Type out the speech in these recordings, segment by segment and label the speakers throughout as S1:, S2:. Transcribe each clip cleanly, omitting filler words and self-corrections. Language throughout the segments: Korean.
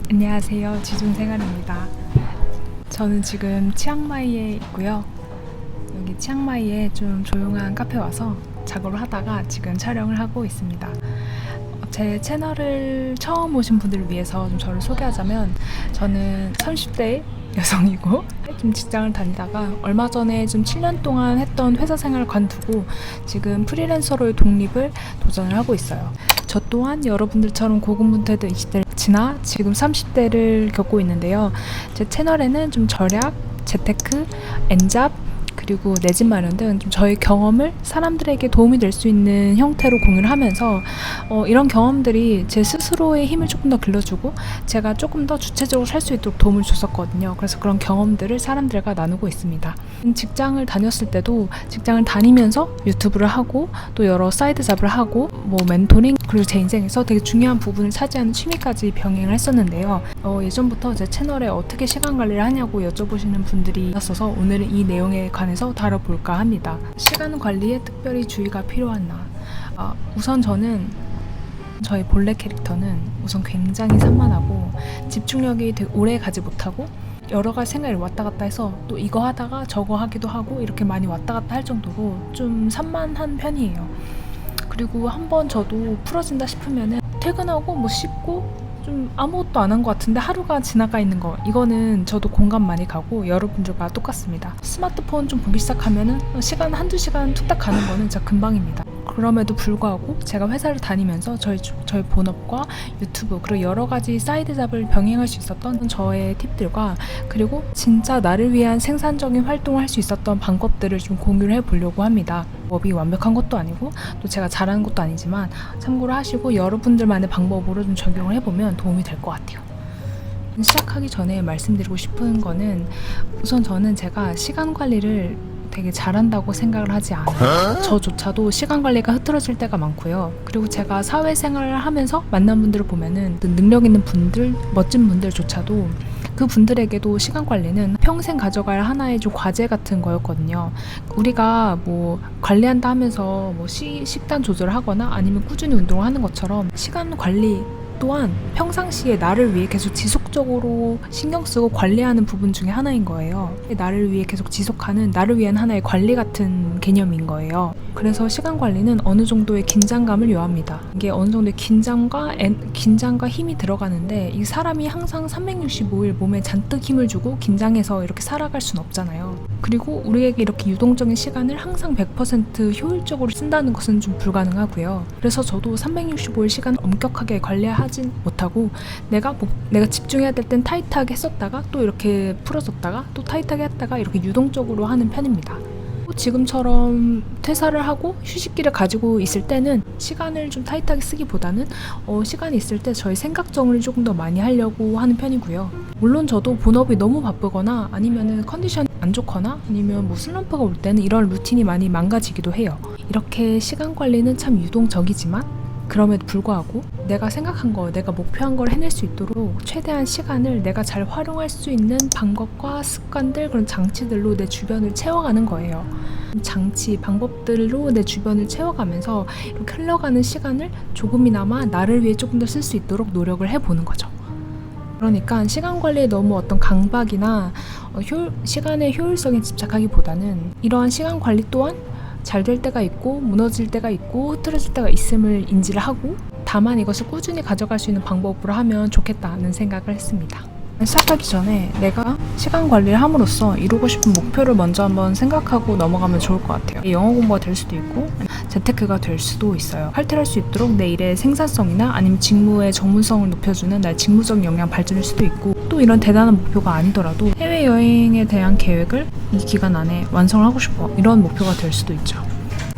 S1: 안녕하세요, 지중생활입니다. 저는 지금 치앙마이에 있고요. 여기 치앙마이에 좀 조용한 카페 와서 작업을 하다가 지금 촬영을 하고 있습니다. 제 채널을 처음 오신 분들을 위해서 좀 저를 소개하자면, 저는 30대 여성이고 좀 직장을 다니다가 얼마 전에 좀 7년 동안 했던 회사 생활을 관두고 지금 프리랜서로의 독립을 도전을 하고 있어요. 저 또한 여러분들처럼 고군분투했던 20대를 지나 지금 30대를 겪고 있는데요. 제 채널에는 좀 절약, 재테크, 엔잡, 그리고 내 집 마련 등 좀 저의 경험을 사람들에게 도움이 될 수 있는 형태로 공유를 하면서 이런 경험들이 제 스스로의 힘을 조금 더 길러주고 제가 조금 더 주체적으로 살 수 있도록 도움을 줬었거든요. 그래서 그런 경험들을 사람들과 나누고 있습니다. 직장을 다녔을 때도 직장을 다니면서 유튜브를 하고 또 여러 사이드 잡을 하고 뭐 멘토링, 그리고 제 인생에서 되게 중요한 부분을 차지하는 취미까지 병행을 했었는데요. 예전부터 제 채널에 어떻게 시간 관리를 하냐고 여쭤보시는 분들이 있어서 오늘은 이 내용에 관해서 다뤄볼까 합니다. 시간 관리에 특별히 주의가 필요한 나. 우선 저의 본래 캐릭터는 우선 굉장히 산만하고 집중력이 되게 오래 가지 못하고 여러 가지 생각이 왔다 갔다 해서 또 이거 하다가 저거 하기도 하고 이렇게 많이 왔다 갔다 할 정도로 좀 산만한 편이에요. 그리고 한번 저도 풀어진다 싶으면은 퇴근하고 뭐 씻고 좀 아무것도 안 한 것 같은데 하루가 지나가 있는 거, 이거는 저도 공감 많이 가고 여러분들과 똑같습니다. 스마트폰 좀 보기 시작하면은 시간 한두 시간 툭딱 가는 거는 진짜 금방입니다. 그럼에도 불구하고 제가 회사를 다니면서 저희 본업과 유튜브 그리고 여러 가지 사이드 잡을 병행할 수 있었던 저의 팁들과 그리고 진짜 나를 위한 생산적인 활동을 할 수 있었던 방법들을 좀 공유를 해보려고 합니다. 법이 완벽한 것도 아니고 또 제가 잘하는 것도 아니지만 참고를 하시고 여러분들만의 방법으로 좀 적용을 해보면 도움이 될 것 같아요. 시작하기 전에 말씀드리고 싶은 거는, 우선 저는 제가 시간 관리를 되게 잘한다고 생각을 하지 않아요. 저조차도 시간 관리가 흐트러질 때가 많고요. 그리고 제가 사회생활을 하면서 만난 분들을 보면은 능력 있는 분들, 멋진 분들조차도 그 분들에게도 시간 관리는 평생 가져갈 하나의 좀 과제 같은 거였거든요. 우리가 뭐 관리한다 하면서 뭐 식단 조절을 하거나 아니면 꾸준히 운동을 하는 것처럼 시간 관리 또한 평상시에 나를 위해 계속 지속적으로 신경 쓰고 관리하는 부분 중에 하나인 거예요. 나를 위해 계속 지속하는, 나를 위한 하나의 관리 같은 개념인 거예요. 그래서 시간 관리는 어느 정도의 긴장감을 요합니다. 이게 어느 정도의 긴장과 힘이 들어가는데, 이 사람이 항상 365일 몸에 잔뜩 힘을 주고 긴장해서 이렇게 살아갈 순 없잖아요. 그리고 우리에게 이렇게 유동적인 시간을 항상 100% 효율적으로 쓴다는 것은 좀 불가능하고요. 그래서 저도 365일 시간 엄격하게 관리하진 못하고 내가 집중해야 될 땐 타이트하게 했었다가 또 이렇게 풀어줬다가 또 타이트하게 했다가 이렇게 유동적으로 하는 편입니다. 지금처럼 퇴사를 하고 휴식기를 가지고 있을 때는 시간을 좀 타이트하게 쓰기보다는 시간이 있을 때 저희 생각 정리를 조금 더 많이 하려고 하는 편이고요. 물론 저도 본업이 너무 바쁘거나 아니면은 컨디션이 안 좋거나 아니면 뭐 슬럼프가 올 때는 이런 루틴이 많이 망가지기도 해요. 이렇게 시간 관리는 참 유동적이지만 그럼에도 불구하고 내가 생각한 거, 내가 목표한 걸 해낼 수 있도록 최대한 시간을 내가 잘 활용할 수 있는 방법과 습관들, 그런 장치들로 내 주변을 채워가는 거예요. 장치, 방법들로 내 주변을 채워가면서 이렇게 흘러가는 시간을 조금이나마 나를 위해 조금 더 쓸 수 있도록 노력을 해보는 거죠. 그러니까 시간 관리에 너무 어떤 강박이나 시간의 효율성에 집착하기보다는 이러한 시간 관리 또한 잘 될 때가 있고 무너질 때가 있고 흐트러질 때가 있음을 인지를 하고, 다만 이것을 꾸준히 가져갈 수 있는 방법으로 하면 좋겠다는 생각을 했습니다. 시작하기 전에 내가 시간 관리를 함으로써 이루고 싶은 목표를 먼저 한번 생각하고 넘어가면 좋을 것 같아요. 영어 공부가 될 수도 있고 재테크가 될 수도 있어요. 칼퇴할 수 있도록 내 일의 생산성이나 아니면 직무의 전문성을 높여주는 나의 직무적 역량 발전일 수도 있고, 또 이런 대단한 목표가 아니더라도 해외여행에 대한 계획을 이 기간 안에 완성을 하고 싶어, 이런 목표가 될 수도 있죠.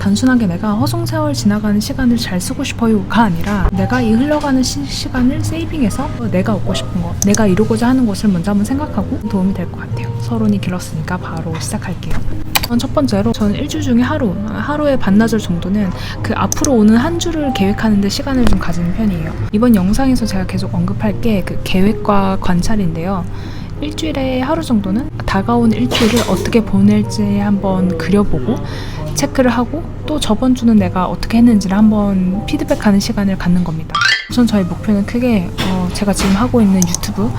S1: 단순하게 내가 허송세월 지나가는 시간을 잘 쓰고 싶어요가 아니라 내가 이 흘러가는 시간을 세이빙해서 내가 얻고 싶은 거, 내가 이루고자 하는 것을 먼저 한번 생각하고 도움이 될 것 같아요. 서론이 길었으니까 바로 시작할게요. 첫 번째로 저는 일주 중에 하루의 반나절 정도는 그 앞으로 오는 한 주를 계획하는 데 시간을 좀 가지는 편이에요. 이번 영상에서 제가 계속 언급할 게 그 계획과 관찰인데요. 일주일에 하루 정도는 다가온 일주일을 어떻게 보낼지 한번 그려보고 체크를 하고 또 저번 주는 내가 어떻게 했는지를 한번 피드백하는 시간을 갖는 겁니다. 우선 저희 목표는 크게 제가 지금 하고 있는 유튜브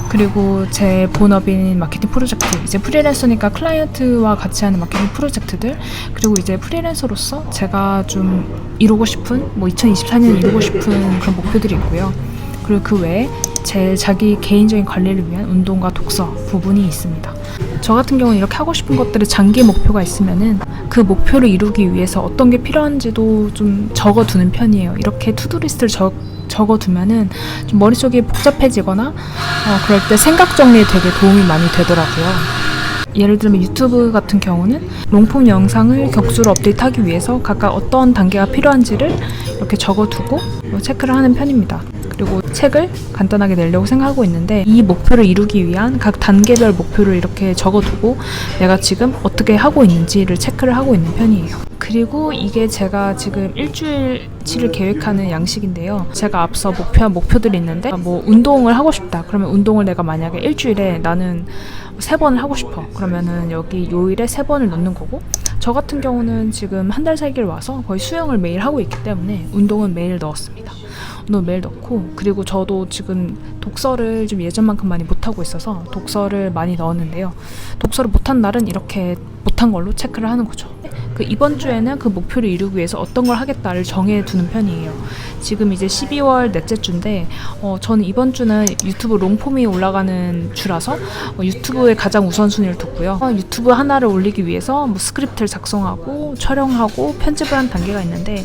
S1: 그리고 제 본업인 마케팅 프로젝트, 이제 프리랜서니까 클라이언트와 같이 하는 마케팅 프로젝트들, 그리고 이제 프리랜서로서 제가 좀 이루고 싶은 2024년 이루고 싶은 그런 목표들이 있고요. 그리고 그 외에 제 자기 개인적인 관리를 위한 운동과 독서 부분이 있습니다. 저 같은 경우는 이렇게 하고 싶은 것들의 장기 목표가 있으면은 그 목표를 이루기 위해서 어떤 게 필요한지도 좀 적어두는 편이에요. 이렇게 투두리스트를 적어두면은 좀 머릿속이 복잡해지거나 그럴 때 생각 정리에 되게 도움이 많이 되더라고요. 예를 들면 유튜브 같은 경우는 롱폼 영상을 격수로 업데이트하기 위해서 각각 어떤 단계가 필요한지를 이렇게 적어두고 체크를 하는 편입니다. 그리고 책을 간단하게 내려고 생각하고 있는데 이 목표를 이루기 위한 각 단계별 목표를 이렇게 적어두고 내가 지금 어떻게 하고 있는지를 체크를 하고 있는 편이에요. 그리고 이게 제가 지금 일주일치를 계획하는 양식인데요. 제가 앞서 목표한 목표들이 있는데 운동을 하고 싶다. 그러면 운동을 내가 만약에 일주일에 나는 3번을 하고 싶어. 그러면은 여기 요일에 3번을 넣는 거고, 저 같은 경우는 지금 한 달 살기를 와서 거의 수영을 매일 하고 있기 때문에 운동은 매일 넣었습니다. 운동 매일 넣고, 그리고 저도 지금 독서를 좀 예전만큼 많이 못하고 있어서 독서를 많이 넣었는데요. 독서를 못한 날은 이렇게 못한 걸로 체크를 하는 거죠. 그 이번 주에는 그 목표를 이루기 위해서 어떤 걸 하겠다를 정해두는 편이에요. 지금 이제 12월 넷째 주인데 저는 이번 주는 유튜브 롱폼이 올라가는 주라서 유튜브에 가장 우선순위를 뒀고요. 유튜브 하나를 올리기 위해서 스크립트를 작성하고 촬영하고 편집을 한 단계가 있는데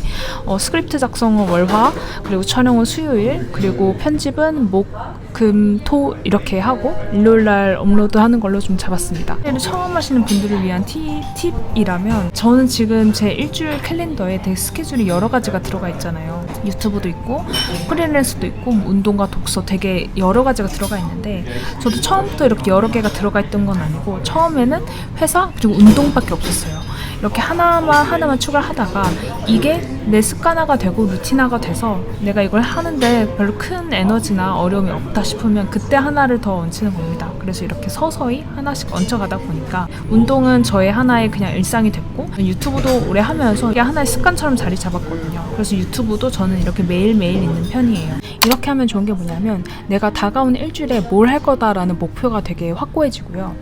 S1: 스크립트 작성은 월화, 그리고 촬영은 수요일, 그리고 편집은 목, 금, 토 이렇게 하고 일요일날 업로드하는 걸로 좀 잡았습니다. 처음 하시는 분들을 위한 팁이라면, 저는 지금 제 일주일 캘린더에 되게 스케줄이 여러 가지가 들어가 있잖아요. 유튜브도 있고 프리랜서도 있고 운동과 독서 되게 여러 가지가 들어가 있는데, 저도 처음부터 이렇게 여러 개가 들어가 있던 건 아니고 처음에는 회사 그리고 운동밖에 없었어요. 이렇게 하나만 추가를 하다가 이게 내 습관화가 되고 루틴화가 돼서 내가 이걸 하는데 별로 큰 에너지나 어려움이 없다 싶으면 그때 하나를 더 얹히는 겁니다. 그래서 이렇게 서서히 하나씩 얹혀가다 보니까 운동은 저의 하나의 그냥 일상이 됐고, 유튜브도 오래 하면서 이게 하나의 습관처럼 자리 잡았거든요. 그래서 유튜브도 저는 이렇게 매일매일 있는 편이에요. 이렇게 하면 좋은 게 뭐냐면 내가 다가온 일주일에 뭘 할 거다라는 목표가 되게 확고해지고요.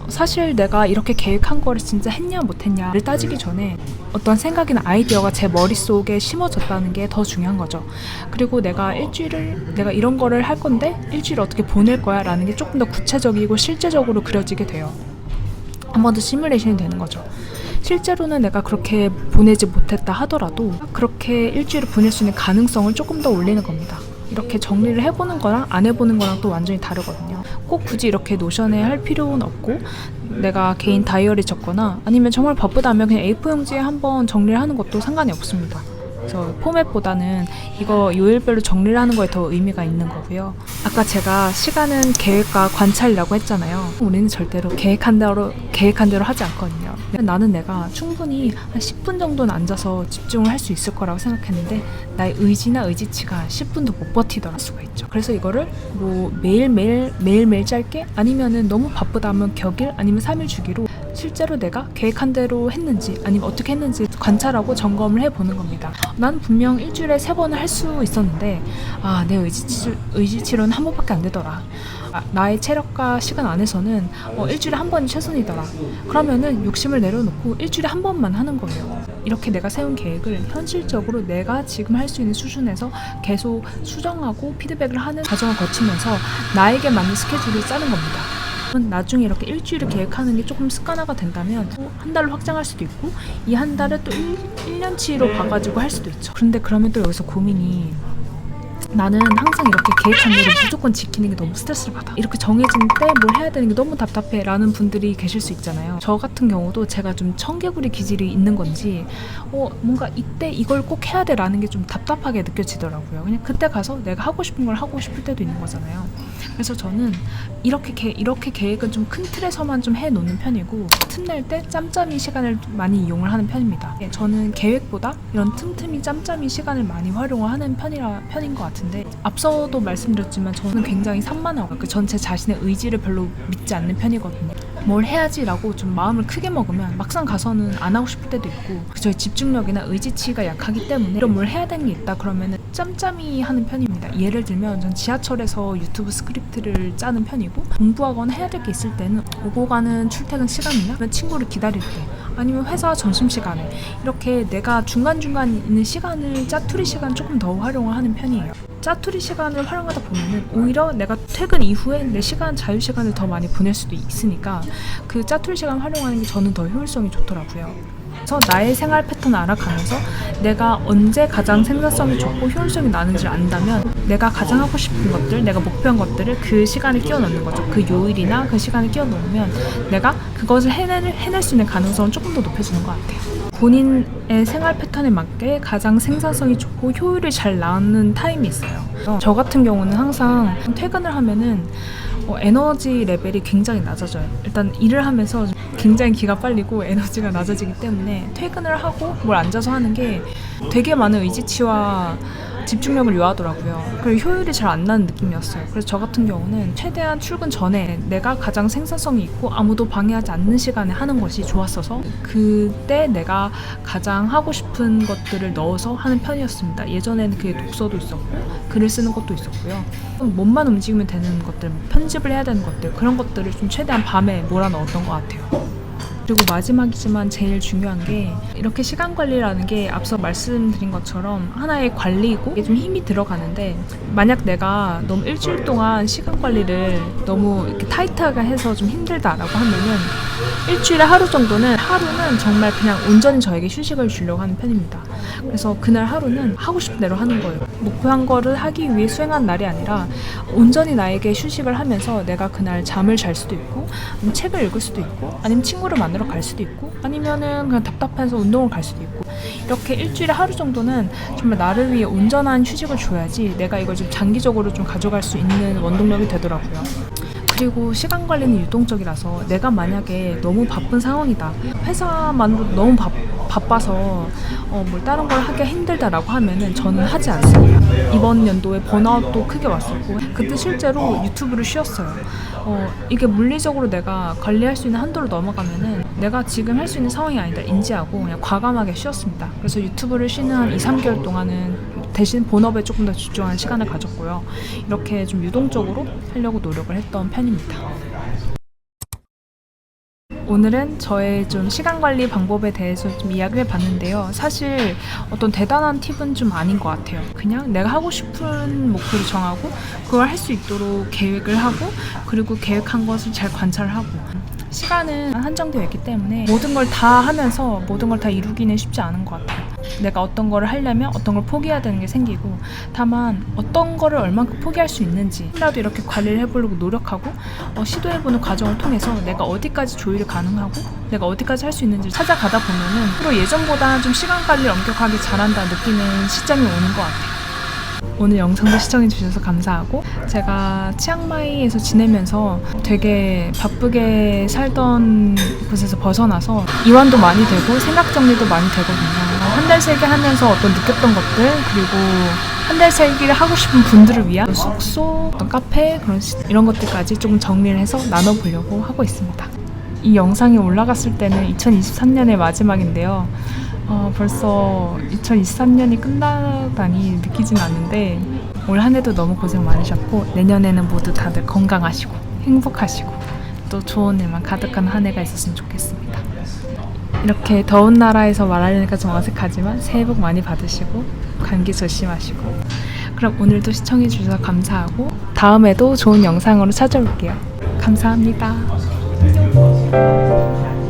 S1: 사실 내가 이렇게 계획한 거를 진짜 했냐 못했냐를 따지기 전에 어떤 생각이나 아이디어가 제 머릿속에 심어졌다는 게 더 중요한 거죠. 그리고 내가 이런 거를 할 건데 일주일을 어떻게 보낼 거야 라는 게 조금 더 구체적이고 실제적으로 그려지게 돼요. 한 번 더 시뮬레이션이 되는 거죠. 실제로는 내가 그렇게 보내지 못했다 하더라도 그렇게 일주일을 보낼 수 있는 가능성을 조금 더 올리는 겁니다. 이렇게 정리를 해보는 거랑 안 해보는 거랑 또 완전히 다르거든요. 꼭 굳이 이렇게 노션에 할 필요는 없고, 내가 개인 다이어리 적거나 아니면 정말 바쁘다면 그냥 A4 용지에 한번 정리를 하는 것도 상관이 없습니다. 그래서 포맷보다는 이거 요일별로 정리를 하는 거에 더 의미가 있는 거고요. 아까 제가 시간은 계획과 관찰이라고 했잖아요. 우리는 절대로 계획한 대로 하지 않거든요. 나는 내가 충분히 한 10분 정도는 앉아서 집중을 할 수 있을 거라고 생각했는데 나의 의지나 의지치가 10분도 못 버티더라 수가 있죠. 그래서 이거를 매일매일 짧게, 아니면은 너무 바쁘다 하면 격일 아니면 3일 주기로 실제로 내가 계획한 대로 했는지 아니면 어떻게 했는지 관찰하고 점검을 해보는 겁니다. 난 분명 일주일에 3번을 할 수 있었는데 내 의지치로는 한 번밖에 안 되더라. 나의 체력과 시간 안에서는 일주일에 한 번이 최선이더라. 그러면은 욕심을 내려놓고 일주일에 한 번만 하는 거예요. 이렇게 내가 세운 계획을 현실적으로 내가 지금 할 수 있는 수준에서 계속 수정하고 피드백을 하는 과정을 거치면서 나에게 맞는 스케줄을 짜는 겁니다. 나중에 이렇게 일주일을 계획하는 게 조금 습관화가 된다면 한 달로 확장할 수도 있고, 이 한 달을 또 1년치로 봐가지고 할 수도 있죠. 그런데 그러면 또 여기서 고민이, 나는 항상 이렇게 계획한 대로 무조건 지키는 게 너무 스트레스를 받아. 이렇게 정해진 때 뭘 해야 되는 게 너무 답답해 라는 분들이 계실 수 있잖아요. 저 같은 경우도 제가 좀 청개구리 기질이 있는 건지 뭔가 이때 이걸 꼭 해야 돼 라는 게 좀 답답하게 느껴지더라고요. 그냥 그때 가서 내가 하고 싶은 걸 하고 싶을 때도 있는 거잖아요. 그래서 저는 이렇게 계획은 좀 큰 틀에서만 좀 해놓는 편이고, 틈낼 때 짬짬이 시간을 많이 이용을 하는 편입니다. 저는 계획보다 이런 틈틈이 짬짬이 시간을 많이 활용을 하는 편인 것 같은데, 앞서도 말씀드렸지만 저는 굉장히 산만하고 그 전체 자신의 의지를 별로 믿지 않는 편이거든요. 뭘 해야지라고 좀 마음을 크게 먹으면 막상 가서는 안 하고 싶을 때도 있고, 저희 집중력이나 의지치가 약하기 때문에 이런 뭘 해야 되는 게 있다 그러면은 짬짬이 하는 편입니다. 예를 들면 전 지하철에서 유튜브 스크립트를 짜는 편이고, 공부하거나 해야 될 게 있을 때는 오고 가는 출퇴근 시간이나 친구를 기다릴 때, 아니면 회사 점심시간에 이렇게 내가 중간중간 있는 시간을 짜투리 시간 조금 더 활용을 하는 편이에요. 짜투리 시간을 활용하다 보면은 오히려 내가 퇴근 이후에 내 자유시간을 더 많이 보낼 수도 있으니까 그 짜투리 시간 활용하는 게 저는 더 효율성이 좋더라고요. 그래서 나의 생활 패턴을 알아가면서 내가 언제 가장 생산성이 좋고 효율성이 나는지를 안다면 내가 가장 하고 싶은 것들, 내가 목표한 것들을 그 시간에 끼워 넣는 거죠. 그 요일이나 그 시간에 끼워 넣으면 내가 그것을 해낼 수 있는 가능성은 조금 더 높여지는 것 같아요. 본인의 생활 패턴에 맞게 가장 생산성이 좋고 효율이 잘 나는 타임이 있어요. 저 같은 경우는 항상 퇴근을 하면은 에너지 레벨이 굉장히 낮아져요. 일단 일을 하면서 굉장히 기가 빨리고 에너지가 낮아지기 때문에 퇴근을 하고 뭘 앉아서 하는 게 되게 많은 의지치와 집중력을 요하더라고요. 그리고 효율이 잘 안 나는 느낌이었어요. 그래서 저 같은 경우는 최대한 출근 전에 내가 가장 생산성이 있고 아무도 방해하지 않는 시간에 하는 것이 좋았어서 그때 내가 가장 하고 싶은 것들을 넣어서 하는 편이었습니다. 예전에는 그게 독서도 있었고 글을 쓰는 것도 있었고요. 몸만 움직이면 되는 것들, 편집을 해야 되는 것들, 그런 것들을 좀 최대한 밤에 몰아넣었던 것 같아요. 그리고 마지막이지만 제일 중요한 게, 이렇게 시간 관리라는 게 앞서 말씀드린 것처럼 하나의 관리이고 이게 좀 힘이 들어가는데, 만약 내가 너무 일주일 동안 시간 관리를 너무 이렇게 타이트하게 해서 좀 힘들다라고 하면은 일주일에 하루는 정말 그냥 온전히 저에게 휴식을 주려고 하는 편입니다. 그래서 그날 하루는 하고 싶은 대로 하는 거예요. 목표한 거를 하기 위해 수행한 날이 아니라 온전히 나에게 휴식을 하면서 내가 그날 잠을 잘 수도 있고, 아니면 책을 읽을 수도 있고, 아니면 친구를 만나러 갈 수도 있고, 아니면은 그냥 답답해서 운동을 갈 수도 있고, 이렇게 일주일에 하루 정도는 정말 나를 위해 온전한 휴식을 줘야지 내가 이걸 좀 장기적으로 좀 가져갈 수 있는 원동력이 되더라고요. 그리고 시간 관리는 유동적이라서 내가 만약에 너무 바쁜 상황이다, 회사만으로 너무 바빠서 뭘 다른 걸 하기가 힘들다라고 하면은 저는 하지 않습니다. 이번 연도에 번아웃도 크게 왔었고, 그때 실제로 유튜브를 쉬었어요. 이게 물리적으로 내가 관리할 수 있는 한도를 넘어가면은 내가 지금 할 수 있는 상황이 아니다 인지하고 그냥 과감하게 쉬었습니다. 그래서 유튜브를 쉬는 한 2-3개월 동안은 대신 본업에 조금 더 집중하는 시간을 가졌고요. 이렇게 좀 유동적으로 하려고 노력을 했던 편입니다. 오늘은 저의 좀 시간 관리 방법에 대해서 좀 이야기를 해봤는데요. 사실 어떤 대단한 팁은 좀 아닌 것 같아요. 그냥 내가 하고 싶은 목표를 정하고 그걸 할 수 있도록 계획을 하고, 그리고 계획한 것을 잘 관찰하고, 시간은 한정되어 있기 때문에 모든 걸 다 하면서 모든 걸 다 이루기는 쉽지 않은 것 같아요. 내가 어떤 거를 하려면 어떤 걸 포기해야 되는 게 생기고, 다만 어떤 거를 얼만큼 포기할 수 있는지 라도 이렇게 관리를 해보려고 노력하고 시도해보는 과정을 통해서 내가 어디까지 조율이 가능하고 내가 어디까지 할 수 있는지 찾아가다 보면은 앞으로 예전보다 좀 시간 관리를 엄격하게 잘한다 느끼는 시점이 오는 것 같아요. 오늘 영상도 시청해주셔서 감사하고, 제가 치앙마이에서 지내면서 되게 바쁘게 살던 곳에서 벗어나서 이완도 많이 되고 생각 정리도 많이 되거든요. 한 달 살기 하면서 어떤 느꼈던 것들, 그리고 한 달 살기를 하고 싶은 분들을 위한 숙소, 어떤 카페, 이런 것들까지 조금 정리를 해서 나눠보려고 하고 있습니다. 이 영상이 올라갔을 때는 2023년의 마지막인데요. 벌써 2023년이 끝나다니 느끼진 않는데, 올 한 해도 너무 고생 많으셨고, 내년에는 모두 다들 건강하시고 행복하시고 또 좋은 일만 가득한 한 해가 있었으면 좋겠습니다. 이렇게 더운 나라에서 말하려니까 좀 어색하지만 새해 복 많이 받으시고 감기 조심하시고, 그럼 오늘도 시청해주셔서 감사하고 다음에도 좋은 영상으로 찾아올게요. 감사합니다. 안녕.